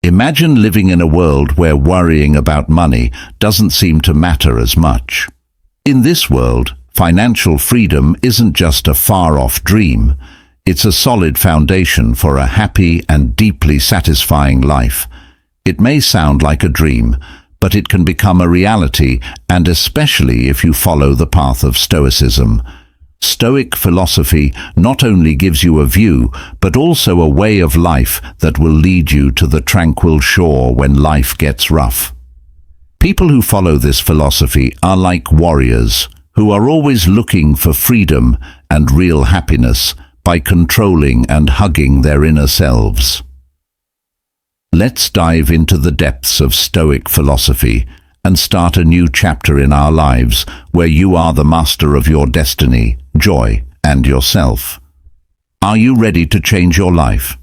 Imagine living in a world where worrying about money doesn't seem to matter as much. In this world, financial freedom isn't just a far-off dream. It's a solid foundation for a happy and deeply satisfying life. It may sound like a dream, but it can become a reality, and especially if you follow the path of Stoicism. Stoic philosophy not only gives you a view, but also a way of life that will lead you to the tranquil shore when life gets rough. People who follow this philosophy are like warriors, who are always looking for freedom and real happiness by controlling and hugging their inner selves. Let's dive into the depths of Stoic philosophy and start a new chapter in our lives where you are the master of your destiny, joy, and yourself. Are you ready to change your life?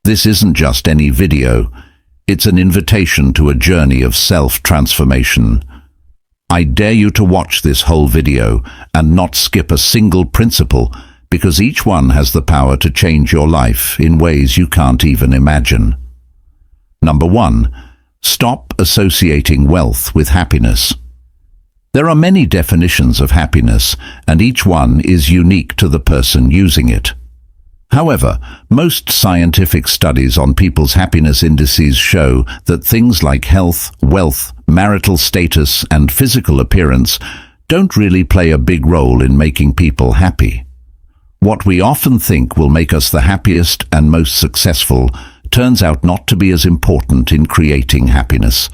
This isn't just any video. It's an invitation to a journey of self-transformation. I dare you to watch this whole video and not skip a single principle, because each one has the power to change your life in ways you can't even imagine. Number 1. Stop associating wealth with happiness. There are many definitions of happiness, and each one is unique to the person using it. However, most scientific studies on people's happiness indices show that things like health, wealth, marital status, and physical appearance don't really play a big role in making people happy. What we often think will make us the happiest and most successful turns out not to be as important in creating happiness.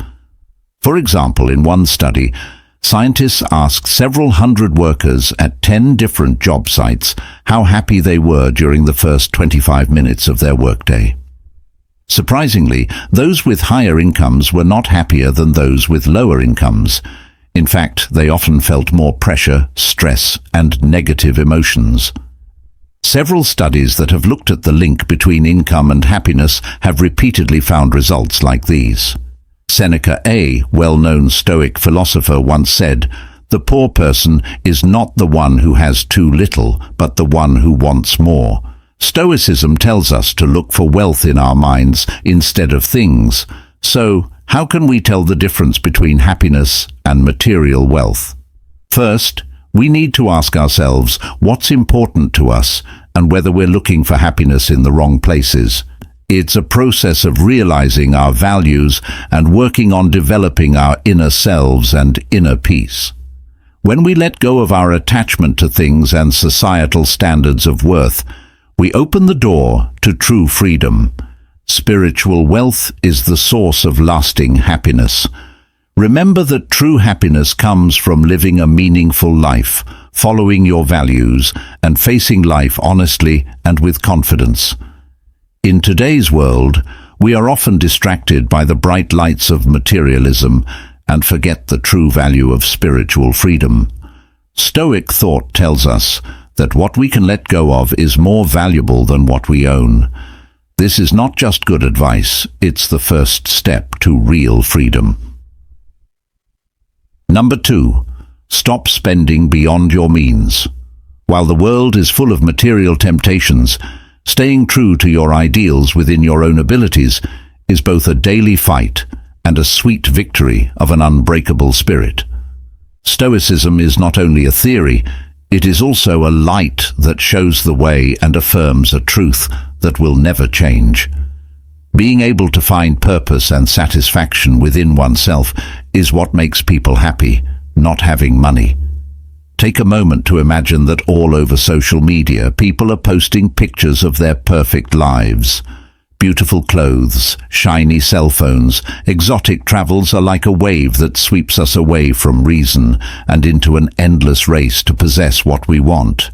For example, in one study, scientists asked several hundred workers at 10 different job sites how happy they were during the first 25 minutes of their workday. Surprisingly, those with higher incomes were not happier than those with lower incomes. In fact, they often felt more pressure, stress, and negative emotions. Several studies that have looked at the link between income and happiness have repeatedly found results like these. Seneca, a well-known Stoic philosopher, once said, "The poor person is not the one who has too little, but the one who wants more." Stoicism tells us to look for wealth in our minds instead of things. So, how can we tell the difference between happiness and material wealth? First, we need to ask ourselves what's important to us and whether we're looking for happiness in the wrong places. It's a process of realizing our values and working on developing our inner selves and inner peace. When we let go of our attachment to things and societal standards of worth, we open the door to true freedom. Spiritual wealth is the source of lasting happiness. Remember that true happiness comes from living a meaningful life, following your values, and facing life honestly and with confidence. In today's world, we are often distracted by the bright lights of materialism and forget the true value of spiritual freedom. Stoic thought tells us that what we can let go of is more valuable than what we own. This is not just good advice, it's the first step to real freedom. Number 2. Stop spending beyond your means. While the world is full of material temptations, staying true to your ideals within your own abilities is both a daily fight and a sweet victory of an unbreakable spirit. Stoicism is not only a theory, it is also a light that shows the way and affirms a truth that will never change. Being able to find purpose and satisfaction within oneself is what makes people happy, not having money. Take a moment to imagine that all over social media, people are posting pictures of their perfect lives. Beautiful clothes, shiny cell phones, exotic travels are like a wave that sweeps us away from reason and into an endless race to possess what we want.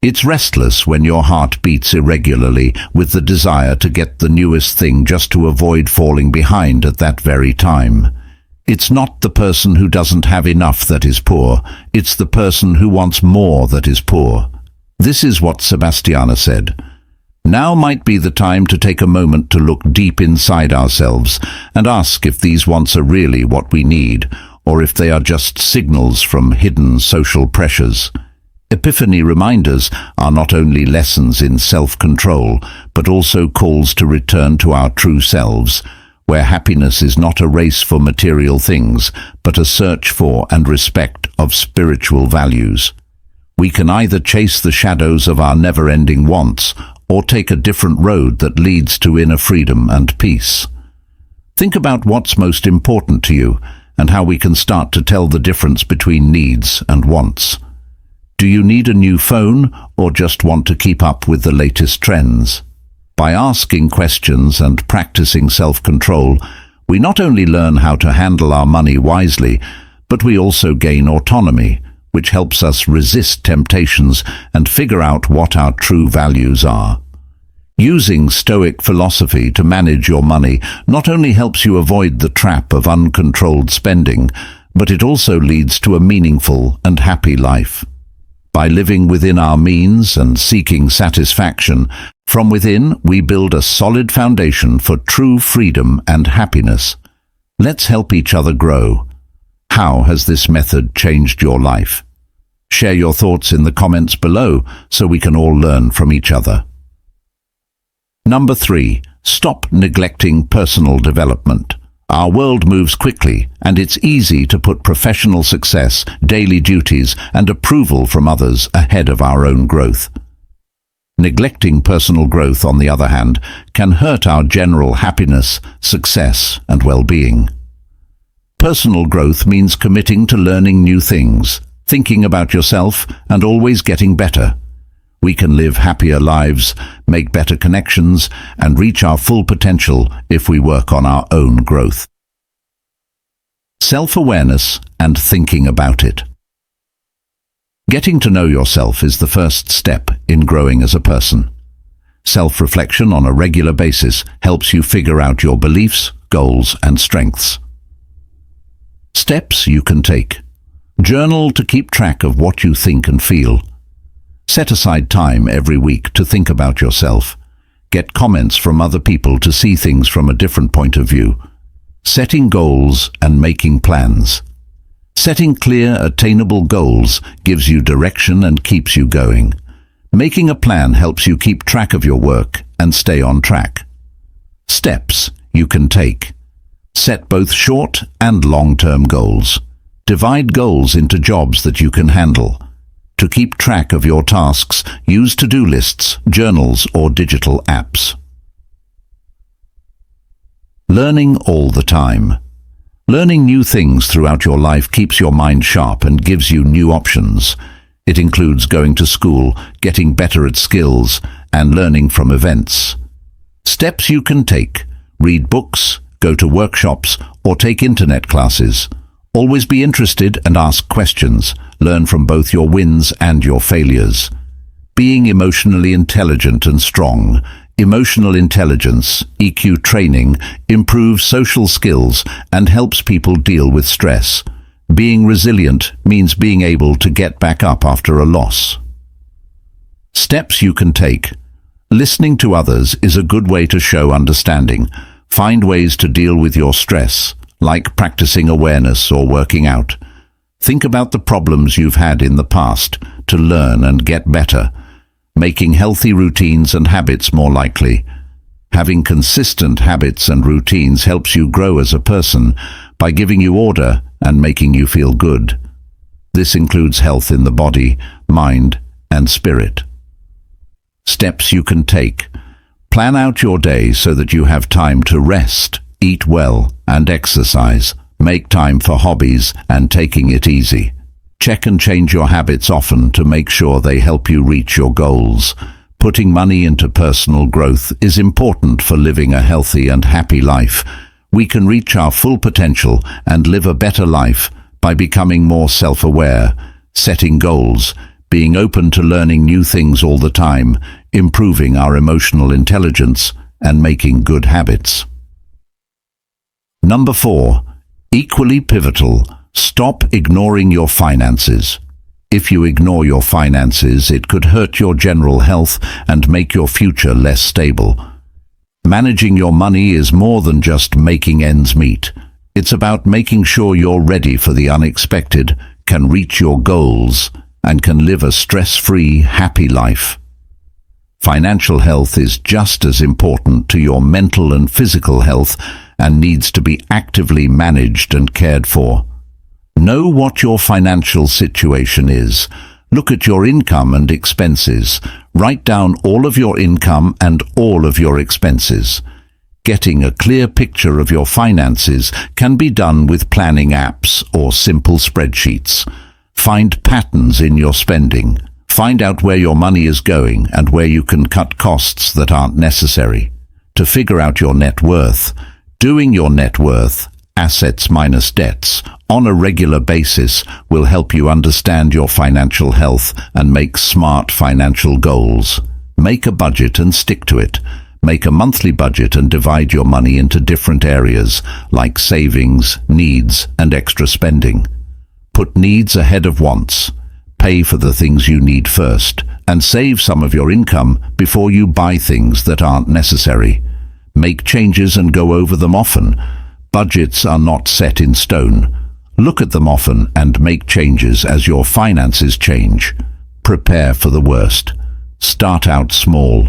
It's restless when your heart beats irregularly with the desire to get the newest thing just to avoid falling behind at that very time. It's not the person who doesn't have enough that is poor, it's the person who wants more that is poor. This is what Sebastiana said. Now might be the time to take a moment to look deep inside ourselves and ask if these wants are really what we need, or if they are just signals from hidden social pressures. Epiphany reminders are not only lessons in self-control, but also calls to return to our true selves, where happiness is not a race for material things, but a search for and respect of spiritual values. We can either chase the shadows of our never-ending wants, or take a different road that leads to inner freedom and peace. Think about what's most important to you, and how we can start to tell the difference between needs and wants. Do you need a new phone, or just want to keep up with the latest trends? By asking questions and practicing self-control, we not only learn how to handle our money wisely, but we also gain autonomy, which helps us resist temptations and figure out what our true values are. Using Stoic philosophy to manage your money not only helps you avoid the trap of uncontrolled spending, but it also leads to a meaningful and happy life. By living within our means and seeking satisfaction from within, we build a solid foundation for true freedom and happiness. Let's help each other grow. How has this method changed your life? Share your thoughts in the comments below so we can all learn from each other. Number 3. Stop neglecting personal development. Our world moves quickly, and it's easy to put professional success, daily duties, and approval from others ahead of our own growth. Neglecting personal growth, on the other hand, can hurt our general happiness, success, and well-being. Personal growth means committing to learning new things, thinking about yourself, and always getting better. We can live happier lives, make better connections, and reach our full potential if we work on our own growth. Self-awareness and thinking about it. Getting to know yourself is the first step in growing as a person. Self-reflection on a regular basis helps you figure out your beliefs, goals, and strengths. Steps you can take. Journal to keep track of what you think and feel. Set aside time every week to think about yourself. Get comments from other people to see things from a different point of view. Setting goals and making plans. Setting clear, attainable goals gives you direction and keeps you going. Making a plan helps you keep track of your work and stay on track. Steps you can take. Set both short and long-term goals. Divide goals into jobs that you can handle. To keep track of your tasks, use to-do lists, journals, or digital apps. Learning all the time. Learning new things throughout your life keeps your mind sharp and gives you new options. It includes going to school, getting better at skills, and learning from events. Steps you can take. Read books, go to workshops, or take internet classes. Always be interested and ask questions. Learn from both your wins and your failures. Being emotionally intelligent and strong. Emotional intelligence, EQ training, improves social skills and helps people deal with stress. Being resilient means being able to get back up after a loss. Steps you can take. Listening to others is a good way to show understanding. Find ways to deal with your stress, like practicing awareness or working out. Think about the problems you've had in the past to learn and get better, making healthy routines and habits more likely. Having consistent habits and routines helps you grow as a person by giving you order and making you feel good. This includes health in the body, mind, and spirit. Steps you can take. Plan out your day so that you have time to rest, eat well, and exercise. Make time for hobbies and taking it easy. Check and change your habits often to make sure they help you reach your goals. Putting money into personal growth is important for living a healthy and happy life. We can reach our full potential and live a better life by becoming more self-aware, setting goals, being open to learning new things all the time, improving our emotional intelligence, and making good habits. Number 4. Equally pivotal. Stop ignoring your finances. If you ignore your finances, it could hurt your general health and make your future less stable. Managing your money is more than just making ends meet. It's about making sure you're ready for the unexpected, can reach your goals, and can live a stress-free, happy life. Financial health is just as important to your mental and physical health and needs to be actively managed and cared for. Know what your financial situation is. Look at your income and expenses. Write down all of your income and all of your expenses. Getting a clear picture of your finances can be done with planning apps or simple spreadsheets. Find patterns in your spending. Find out where your money is going and where you can cut costs that aren't necessary. To figure out your net worth, doing your net worth, assets minus debts, on a regular basis will help you understand your financial health and make smart financial goals. Make a budget and stick to it. Make a monthly budget and divide your money into different areas like savings, needs, and extra spending. Put needs ahead of wants. Pay for the things you need first, and save some of your income before you buy things that aren't necessary. Make changes and go over them often. Budgets are not set in stone. Look at them often and make changes as your finances change. Prepare for the worst. Start out small.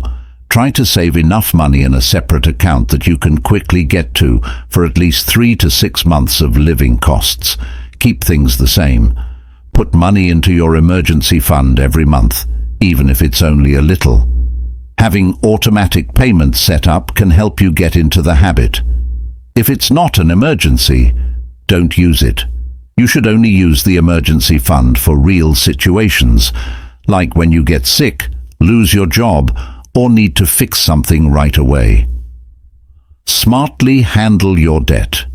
Try to save enough money in a separate account that you can quickly get to for at least 3 to 6 months of living costs. Keep things the same. Put money into your emergency fund every month, even if it's only a little. Having automatic payments set up can help you get into the habit. If it's not an emergency, don't use it. You should only use the emergency fund for real situations, like when you get sick, lose your job, or need to fix something right away. Smartly handle your debt.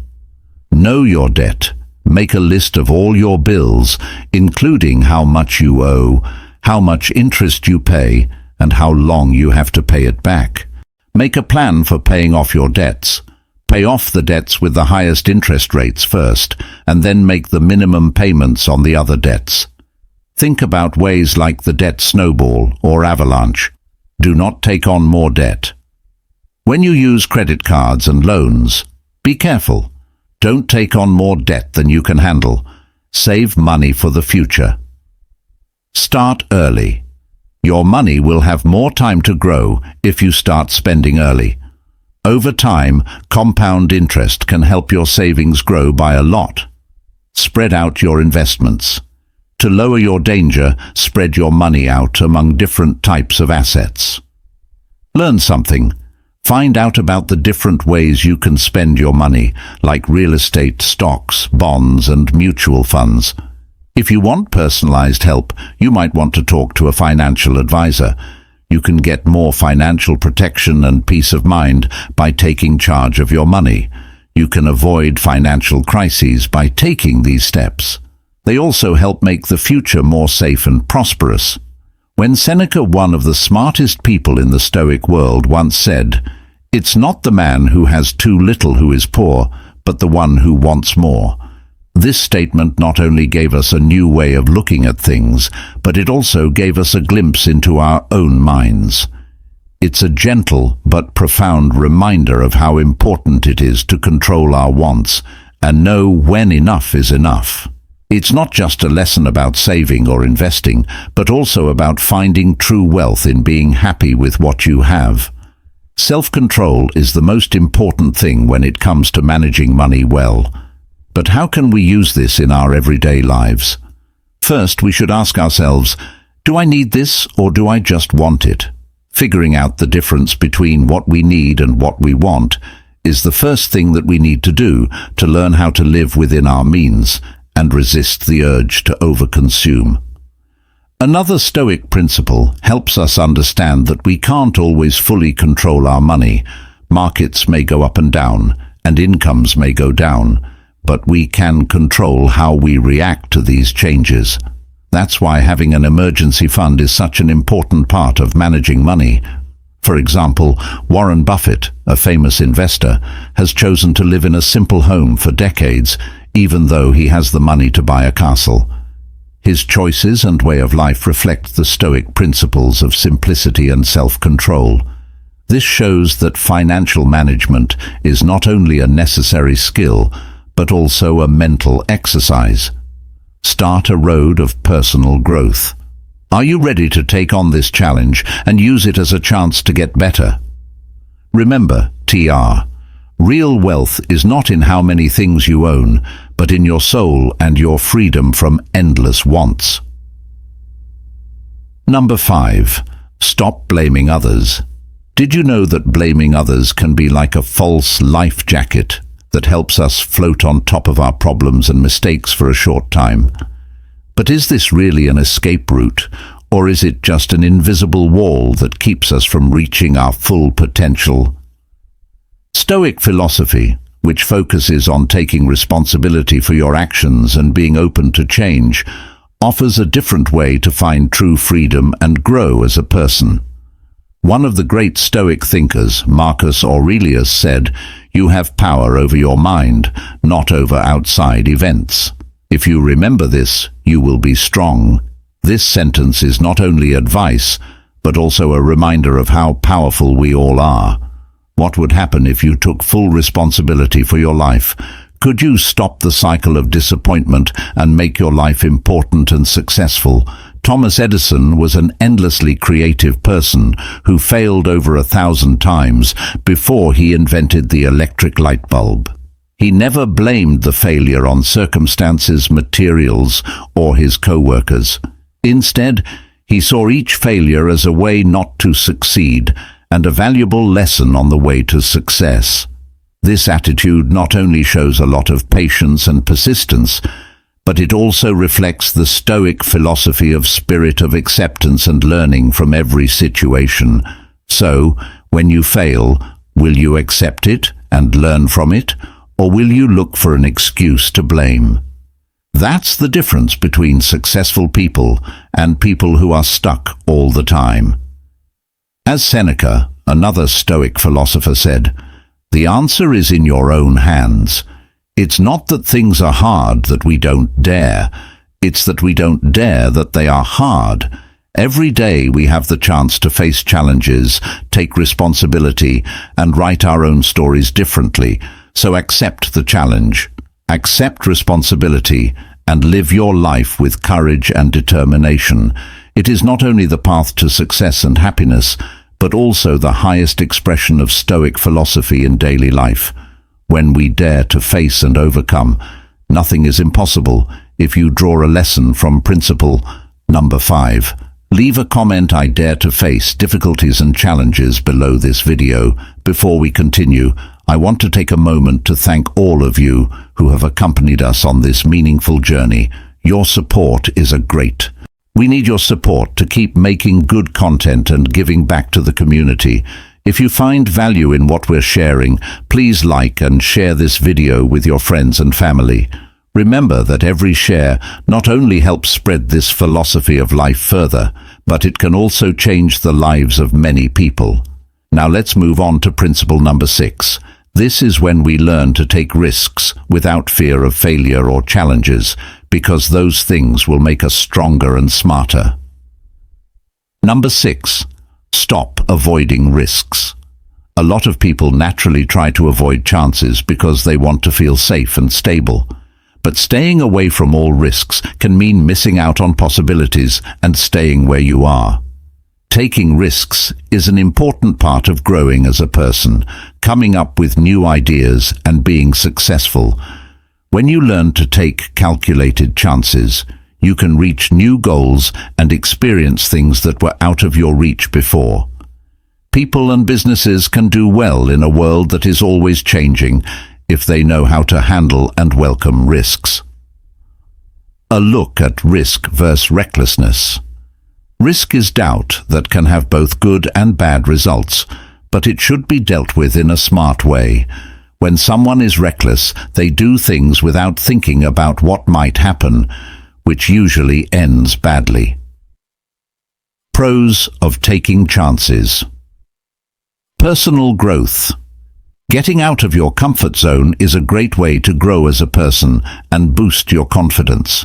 Know your debt. Make a list of all your bills, including how much you owe, how much interest you pay, and how long you have to pay it back. Make a plan for paying off your debts. Pay off the debts with the highest interest rates first, and then make the minimum payments on the other debts. Think about ways like the debt snowball or avalanche. Do not take on more debt. When you use credit cards and loans, be careful. Don't take on more debt than you can handle. Save money for the future. Start early. Your money will have more time to grow if you start spending early. Over time, compound interest can help your savings grow by a lot. Spread out your investments. To lower your danger, spread your money out among different types of assets. Learn something. Find out about the different ways you can spend your money, like real estate, stocks, bonds, and mutual funds. If you want personalized help, you might want to talk to a financial advisor. You can get more financial protection and peace of mind by taking charge of your money. You can avoid financial crises by taking these steps. They also help make the future more safe and prosperous. When Seneca, one of the smartest people in the Stoic world, once said, "It's not the man who has too little who is poor, but the one who wants more." This statement not only gave us a new way of looking at things, but it also gave us a glimpse into our own minds. It's a gentle but profound reminder of how important it is to control our wants and know when enough is enough. It's not just a lesson about saving or investing, but also about finding true wealth in being happy with what you have. Self-control is the most important thing when it comes to managing money well. But how can we use this in our everyday lives? First, we should ask ourselves, do I need this or do I just want it? Figuring out the difference between what we need and what we want is the first thing that we need to do to learn how to live within our means and resist the urge to overconsume. Another Stoic principle helps us understand that we can't always fully control our money. Markets may go up and down, and incomes may go down, but we can control how we react to these changes. That's why having an emergency fund is such an important part of managing money. For example, Warren Buffett, a famous investor, has chosen to live in a simple home for decades, even though he has the money to buy a castle. His choices and way of life reflect the Stoic principles of simplicity and self-control. This shows that financial management is not only a necessary skill, but also a mental exercise. Start a road of personal growth. Are you ready to take on this challenge and use it as a chance to get better? Remember, real wealth is not in how many things you own, but in your soul and your freedom from endless wants. Number 5. Stop blaming others. Did you know that blaming others can be like a false life jacket that helps us float on top of our problems and mistakes for a short time? But is this really an escape route, or is it just an invisible wall that keeps us from reaching our full potential? Stoic philosophy, which focuses on taking responsibility for your actions and being open to change, offers a different way to find true freedom and grow as a person. One of the great Stoic thinkers, Marcus Aurelius, said, "You have power over your mind, not over outside events. If you remember this, you will be strong." This sentence is not only advice, but also a reminder of how powerful we all are. What would happen if you took full responsibility for your life? Could you stop the cycle of disappointment and make your life important and successful? Thomas Edison was an endlessly creative person who failed over 1,000 times before he invented the electric light bulb. He never blamed the failure on circumstances, materials, or his co-workers. Instead, he saw each failure as a way not to succeed and a valuable lesson on the way to success. This attitude not only shows a lot of patience and persistence, but it also reflects the Stoic philosophy of spirit of acceptance and learning from every situation. So, when you fail, will you accept it and learn from it, or will you look for an excuse to blame? That's the difference between successful people and people who are stuck all the time. As Seneca, another Stoic philosopher, said, "The answer is in your own hands. It's not that things are hard that we don't dare. It's that we don't dare that they are hard. Every day we have the chance to face challenges, take responsibility, and write our own stories differently. So accept the challenge, accept responsibility, and live your life with courage and determination. It is not only the path to success and happiness, but also the highest expression of Stoic philosophy in daily life. When we dare to face and overcome, nothing is impossible if you draw a lesson from principle. Number 5. Leave a comment "I dare to face difficulties and challenges" below this video. Before we continue, I want to take a moment to thank all of you who have accompanied us on this meaningful journey. Your support is great. We need your support to keep making good content and giving back to the community. If you find value in what we're sharing, please like and share this video with your friends and family. Remember that every share not only helps spread this philosophy of life further, but it can also change the lives of many people. Now let's move on to principle number 6. This is when we learn to take risks without fear of failure or challenges, because those things will make us stronger and smarter. Number 6. Stop avoiding risks. A lot of people naturally try to avoid chances because they want to feel safe and stable. But staying away from all risks can mean missing out on possibilities and staying where you are. Taking risks is an important part of growing as a person, coming up with new ideas and being successful. When you learn to take calculated chances, you can reach new goals and experience things that were out of your reach before. People and businesses can do well in a world that is always changing if they know how to handle and welcome risks. A look at risk versus recklessness. Risk is doubt that can have both good and bad results, but it should be dealt with in a smart way. When someone is reckless, they do things without thinking about what might happen, which usually ends badly. Pros of taking chances. Personal growth. Getting out of your comfort zone is a great way to grow as a person and boost your confidence.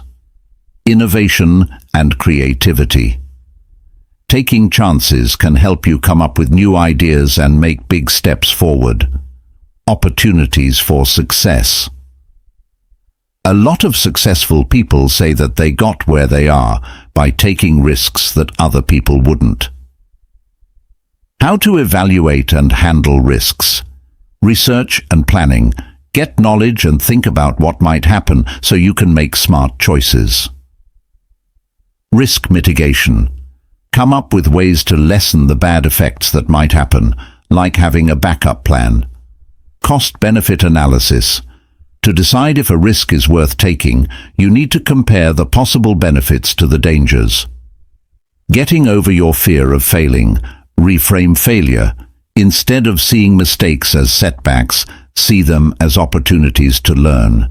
Innovation and creativity. Taking chances can help you come up with new ideas and make big steps forward. Opportunities for success. A lot of successful people say that they got where they are by taking risks that other people wouldn't. How to evaluate and handle risks. Research and planning. Get knowledge and think about what might happen so you can make smart choices. Risk mitigation. Come up with ways to lessen the bad effects that might happen, like having a backup plan. Cost-benefit analysis. To decide if a risk is worth taking, you need to compare the possible benefits to the dangers. Getting over your fear of failing. Reframe failure. Instead of seeing mistakes as setbacks, see them as opportunities to learn.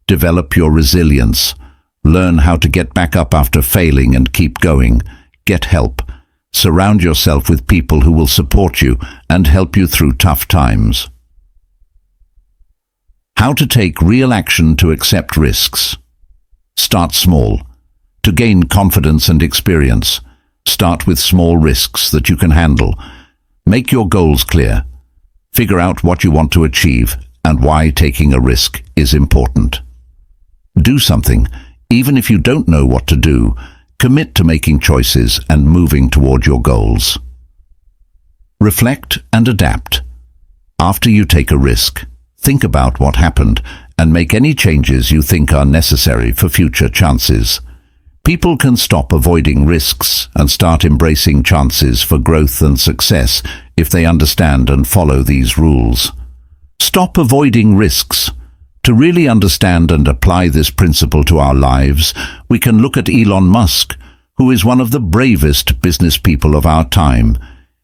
Develop your resilience. Learn how to get back up after failing and keep going. Get help. Surround yourself with people who will support you and help you through tough times. How to take real action to accept risks. Start small. To gain confidence and experience, start with small risks that you can handle. Make your goals clear. Figure out what you want to achieve and why taking a risk is important. Do something, even if you don't know what to do. Commit to making choices and moving toward your goals. Reflect and adapt. After you take a risk, think about what happened and make any changes you think are necessary for future chances. People can stop avoiding risks and start embracing chances for growth and success if they understand and follow these rules. Stop avoiding risks. To really understand and apply this principle to our lives, we can look at Elon Musk, who is one of the bravest business people of our time.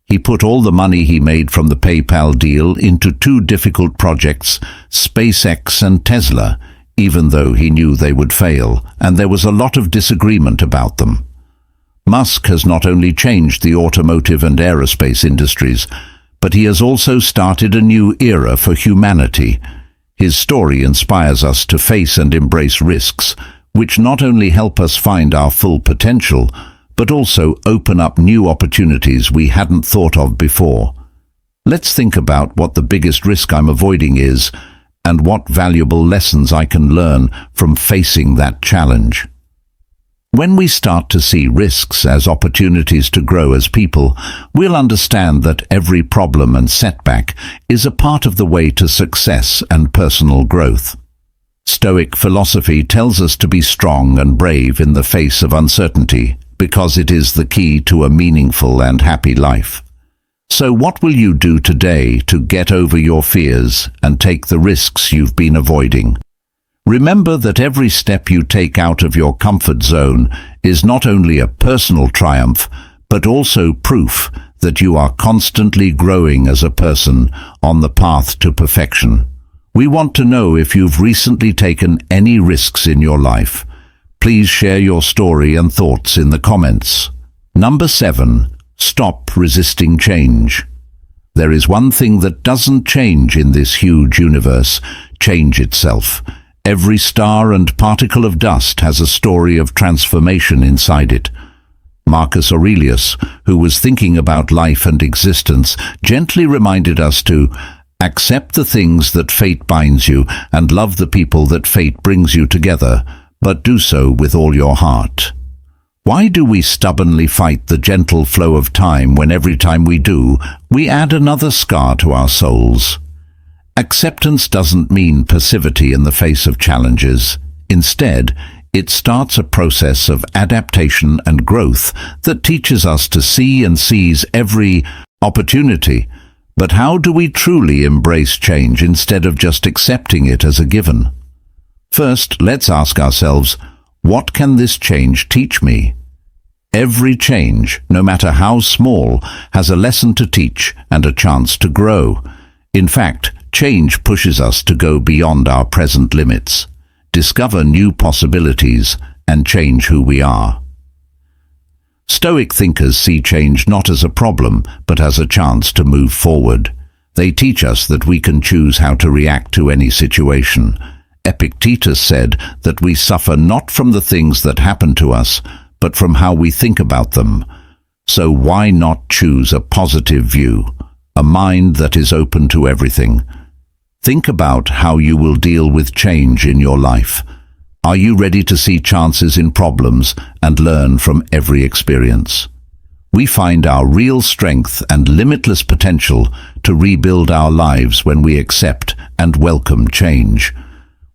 He put all the money he made from the PayPal deal into two difficult projects, SpaceX and Tesla, even though he knew they would fail, and there was a lot of disagreement about them. Musk has not only changed the automotive and aerospace industries, but he has also started a new era for humanity. His story inspires us to face and embrace risks, which not only help us find our full potential, but also open up new opportunities we hadn't thought of before. Let's think about what the biggest risk I'm avoiding is, and what valuable lessons I can learn from facing that challenge. When we start to see risks as opportunities to grow as people, we'll understand that every problem and setback is a part of the way to success and personal growth. Stoic philosophy tells us to be strong and brave in the face of uncertainty, because it is the key to a meaningful and happy life. So what will you do today to get over your fears and take the risks you've been avoiding? Remember that every step you take out of your comfort zone is not only a personal triumph, but also proof that you are constantly growing as a person on the path to perfection. We want to know if you've recently taken any risks in your life. Please share your story and thoughts in the comments. Number 7. Stop resisting change. There is one thing that doesn't change in this huge universe: change itself. Every star and particle of dust has a story of transformation inside it. Marcus Aurelius, who was thinking about life and existence, gently reminded us to accept the things that fate binds you and love the people that fate brings you together, but do so with all your heart. Why do we stubbornly fight the gentle flow of time when every time we do, we add another scar to our souls? Acceptance doesn't mean passivity in the face of challenges. Instead, it starts a process of adaptation and growth that teaches us to see and seize every opportunity. But how do we truly embrace change instead of just accepting it as a given? First, let's ask ourselves, what can this change teach me? Every change, no matter how small, has a lesson to teach and a chance to grow. In fact, change pushes us to go beyond our present limits, discover new possibilities, and change who we are. Stoic thinkers see change not as a problem, but as a chance to move forward. They teach us that we can choose how to react to any situation. Epictetus said that we suffer not from the things that happen to us, but from how we think about them. So why not choose a positive view, a mind that is open to everything? Think about how you will deal with change in your life. Are you ready to see chances in problems and learn from every experience? We find our real strength and limitless potential to rebuild our lives when we accept and welcome change.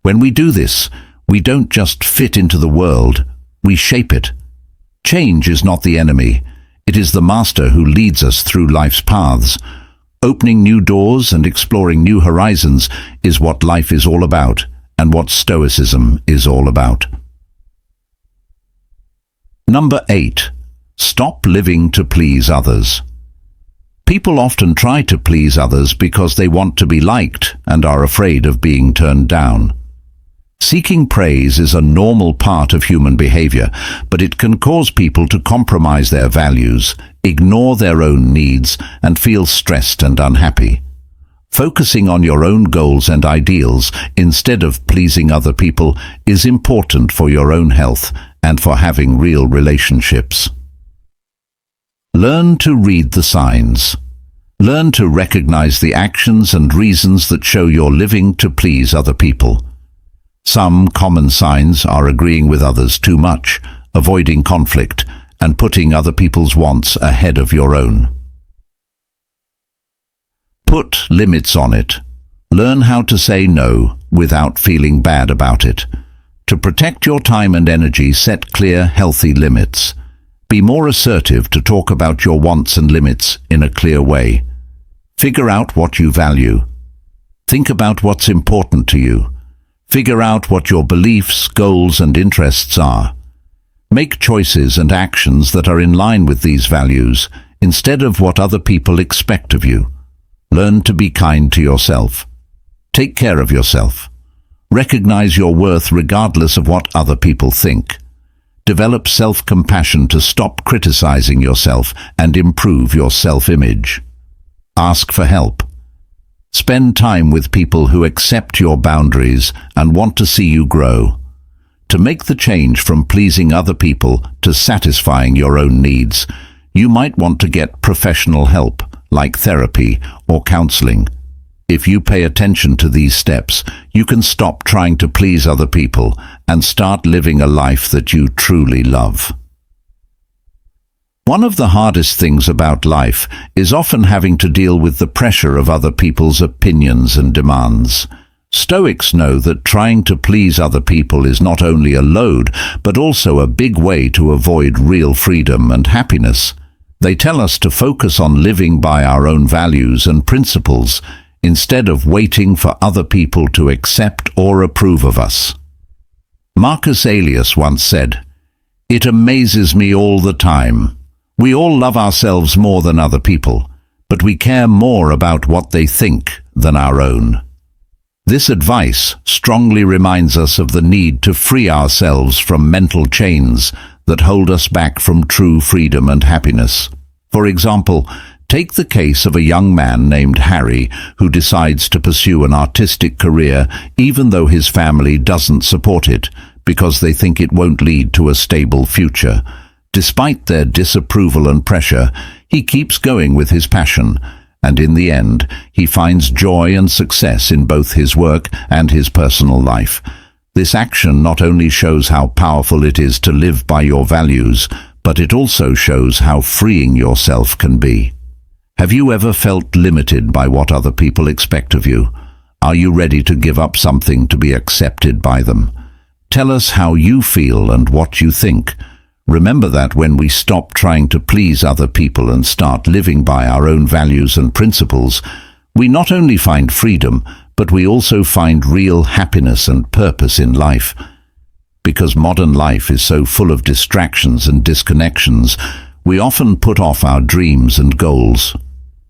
When we do this, we don't just fit into the world, we shape it. Change is not the enemy. It is the master who leads us through life's paths. Opening new doors and exploring new horizons is what life is all about, and what Stoicism is all about. Number 8. Stop living to please others. People often try to please others because they want to be liked and are afraid of being turned down. Seeking praise is a normal part of human behavior, but it can cause people to compromise their values, ignore their own needs, and feel stressed and unhappy. Focusing on your own goals and ideals instead of pleasing other people is important for your own health and for having real relationships. Learn to read the signs. Learn to recognize the actions and reasons that show you're living to please other people. Some common signs are agreeing with others too much, avoiding conflict, and putting other people's wants ahead of your own. Put limits on it. Learn how to say no without feeling bad about it. To protect your time and energy, set clear, healthy limits. Be more assertive to talk about your wants and limits in a clear way. Figure out what you value. Think about what's important to you. Figure out what your beliefs, goals, and interests are. Make choices and actions that are in line with these values, instead of what other people expect of you. Learn to be kind to yourself. Take care of yourself. Recognize your worth regardless of what other people think. Develop self-compassion to stop criticizing yourself and improve your self-image. Ask for help. Spend time with people who accept your boundaries and want to see you grow. To make the change from pleasing other people to satisfying your own needs, you might want to get professional help, like therapy or counseling. If you pay attention to these steps, you can stop trying to please other people and start living a life that you truly love. One of the hardest things about life is often having to deal with the pressure of other people's opinions and demands. Stoics know that trying to please other people is not only a load, but also a big way to avoid real freedom and happiness. They tell us to focus on living by our own values and principles, instead of waiting for other people to accept or approve of us. Marcus Aurelius once said, "It amazes me all the time. We all love ourselves more than other people, but we care more about what they think than our own." This advice strongly reminds us of the need to free ourselves from mental chains that hold us back from true freedom and happiness. For example, take the case of a young man named Harry who decides to pursue an artistic career even though his family doesn't support it because they think it won't lead to a stable future. Despite their disapproval and pressure, he keeps going with his passion, and in the end, he finds joy and success in both his work and his personal life. This action not only shows how powerful it is to live by your values, but it also shows how freeing yourself can be. Have you ever felt limited by what other people expect of you? Are you ready to give up something to be accepted by them? Tell us how you feel and what you think. Remember that when we stop trying to please other people and start living by our own values and principles, we not only find freedom, but we also find real happiness and purpose in life. Because modern life is so full of distractions and disconnections, we often put off our dreams and goals.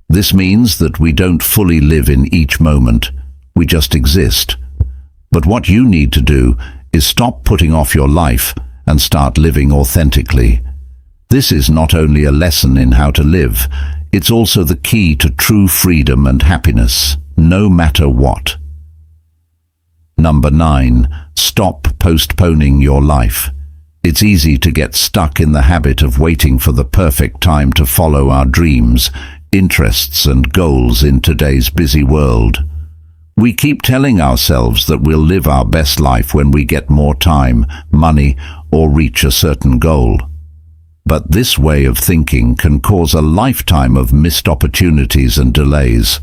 This means that we don't fully live in each moment, we just exist. But what you need to do is stop putting off your life and start living authentically. This is not only a lesson in how to live, it's also the key to true freedom and happiness, no matter what. Number 9. Stop postponing your life. It's easy to get stuck in the habit of waiting for the perfect time to follow our dreams, interests, and goals in today's busy world. We keep telling ourselves that we'll live our best life when we get more time, money, or reach a certain goal. But this way of thinking can cause a lifetime of missed opportunities and delays.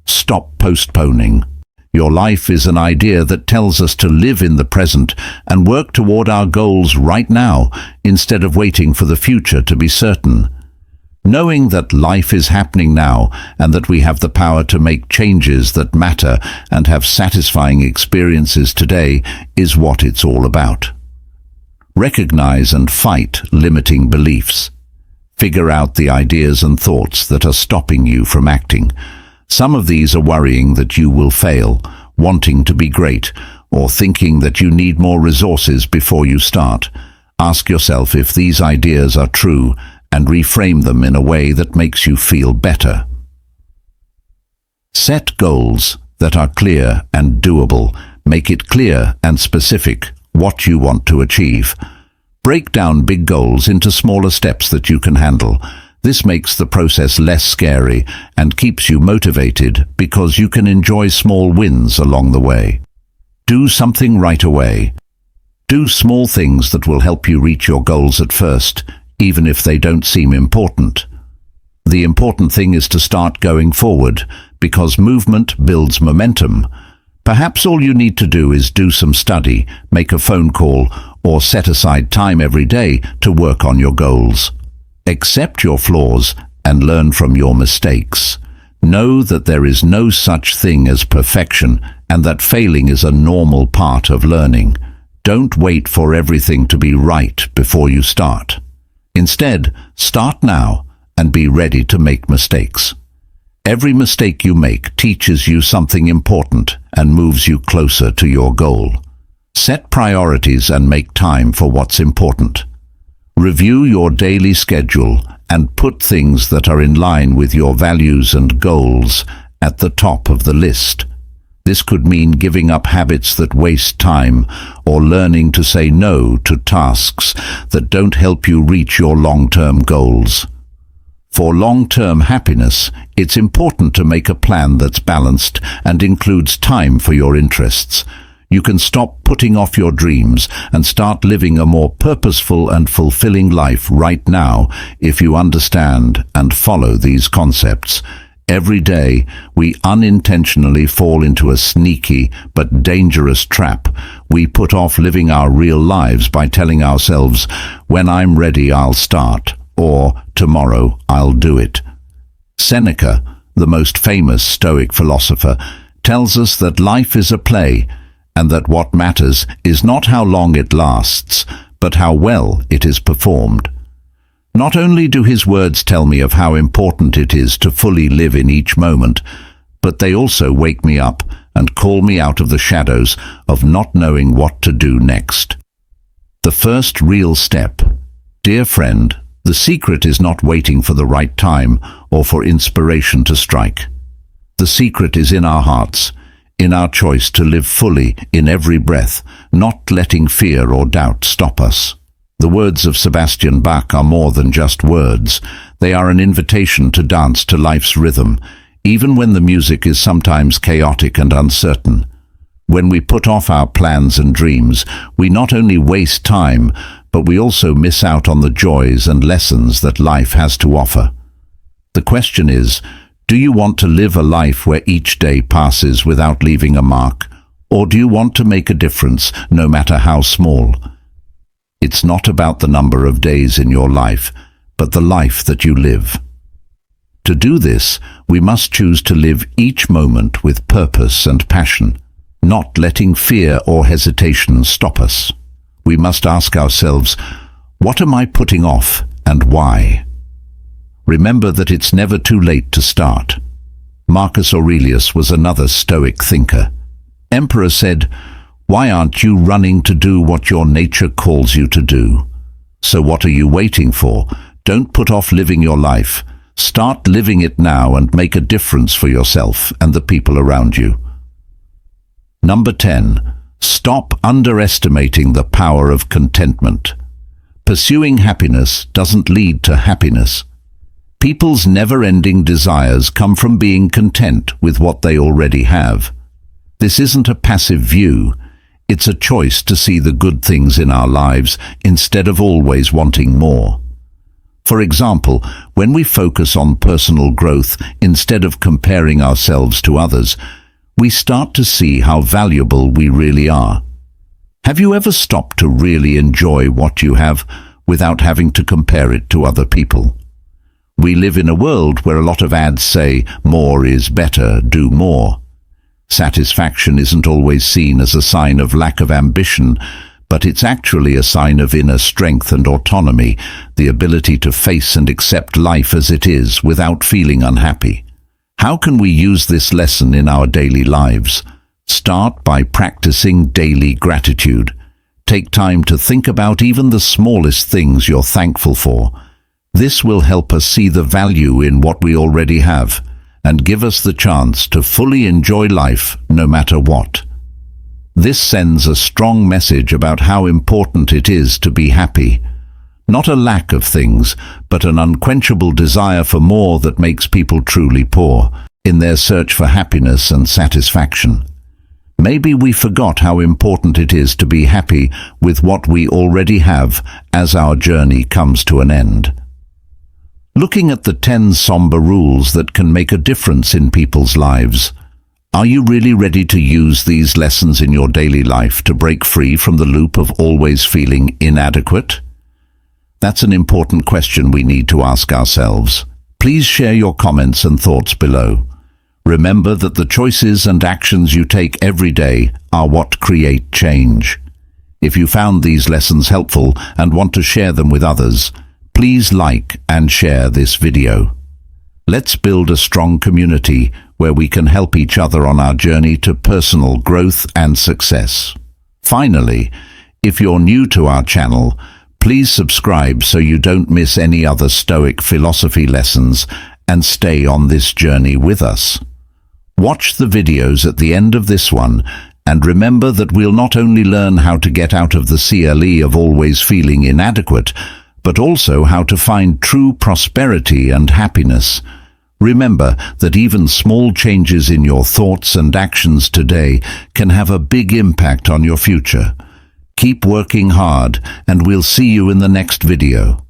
Stop postponing. Your life is an idea that tells us to live in the present and work toward our goals right now instead of waiting for the future to be certain. Knowing that life is happening now and that we have the power to make changes that matter and have satisfying experiences today is what it's all about. Recognize and fight limiting beliefs. Figure out the ideas and thoughts that are stopping you from acting. Some of these are worrying that you will fail, wanting to be great, or thinking that you need more resources before you start. Ask yourself if these ideas are true and reframe them in a way that makes you feel better. Set goals that are clear and doable. Make it clear and specific what you want to achieve. Break down big goals into smaller steps that you can handle. This makes the process less scary and keeps you motivated because you can enjoy small wins along the way. Do something right away. Do small things that will help you reach your goals at first, even if they don't seem important. The important thing is to start going forward, because movement builds momentum. Perhaps all you need to do is do some study, make a phone call, or set aside time every day to work on your goals. Accept your flaws and learn from your mistakes. Know that there is no such thing as perfection and that failing is a normal part of learning. Don't wait for everything to be right before you start. Instead, start now and be ready to make mistakes. Every mistake you make teaches you something important and moves you closer to your goal. Set priorities and make time for what's important. Review your daily schedule and put things that are in line with your values and goals at the top of the list. This could mean giving up habits that waste time or learning to say no to tasks that don't help you reach your long-term goals. For long-term happiness, it's important to make a plan that's balanced and includes time for your interests. You can stop putting off your dreams and start living a more purposeful and fulfilling life right now if you understand and follow these concepts. Every day, we unintentionally fall into a sneaky but dangerous trap. We put off living our real lives by telling ourselves, "When I'm ready, I'll start," or "Tomorrow, I'll do it." Seneca, the most famous Stoic philosopher, tells us that life is a play, and that what matters is not how long it lasts, but how well it is performed. Not only do his words tell me of how important it is to fully live in each moment, but they also wake me up and call me out of the shadows of not knowing what to do next. The first real step. Dear friend, the secret is not waiting for the right time or for inspiration to strike. The secret is in our hearts, in our choice to live fully in every breath, not letting fear or doubt stop us. The words of Sebastian Bach are more than just words. They are an invitation to dance to life's rhythm, even when the music is sometimes chaotic and uncertain. When we put off our plans and dreams, we not only waste time, but we also miss out on the joys and lessons that life has to offer. The question is, do you want to live a life where each day passes without leaving a mark, or do you want to make a difference, no matter how small? It's not about the number of days in your life, but the life that you live. To do this, we must choose to live each moment with purpose and passion, not letting fear or hesitation stop us. We must ask ourselves, what am I putting off and why? Remember that it's never too late to start. Marcus Aurelius was another Stoic thinker. Emperor said, "Why aren't you running to do what your nature calls you to do? So what are you waiting for? Don't put off living your life. Start living it now and make a difference for yourself and the people around you." Number 10. Stop underestimating the power of contentment. Pursuing happiness doesn't lead to happiness. People's never-ending desires come from being content with what they already have. This isn't a passive view. It's a choice to see the good things in our lives instead of always wanting more. For example, when we focus on personal growth instead of comparing ourselves to others, we start to see how valuable we really are. Have you ever stopped to really enjoy what you have without having to compare it to other people? We live in a world where a lot of ads say, more is better, do more. Satisfaction isn't always seen as a sign of lack of ambition, but it's actually a sign of inner strength and autonomy, the ability to face and accept life as it is without feeling unhappy. How can we use this lesson in our daily lives? Start by practicing daily gratitude. Take time to think about even the smallest things you're thankful for. This will help us see the value in what we already have and give us the chance to fully enjoy life no matter what. This sends a strong message about how important it is to be happy. Not a lack of things, but an unquenchable desire for more that makes people truly poor in their search for happiness and satisfaction. Maybe we forgot how important it is to be happy with what we already have as our journey comes to an end. Looking at the 10 somber rules that can make a difference in people's lives, are you really ready to use these lessons in your daily life to break free from the loop of always feeling inadequate? That's an important question we need to ask ourselves. Please share your comments and thoughts below. Remember that the choices and actions you take every day are what create change. If you found these lessons helpful and want to share them with others, please like and share this video. Let's build a strong community where we can help each other on our journey to personal growth and success. Finally, if you're new to our channel, please subscribe so you don't miss any other Stoic philosophy lessons and stay on this journey with us. Watch the videos at the end of this one and remember that we'll not only learn how to get out of the CLE of always feeling inadequate, but also how to find true prosperity and happiness. Remember that even small changes in your thoughts and actions today can have a big impact on your future. Keep working hard, and we'll see you in the next video.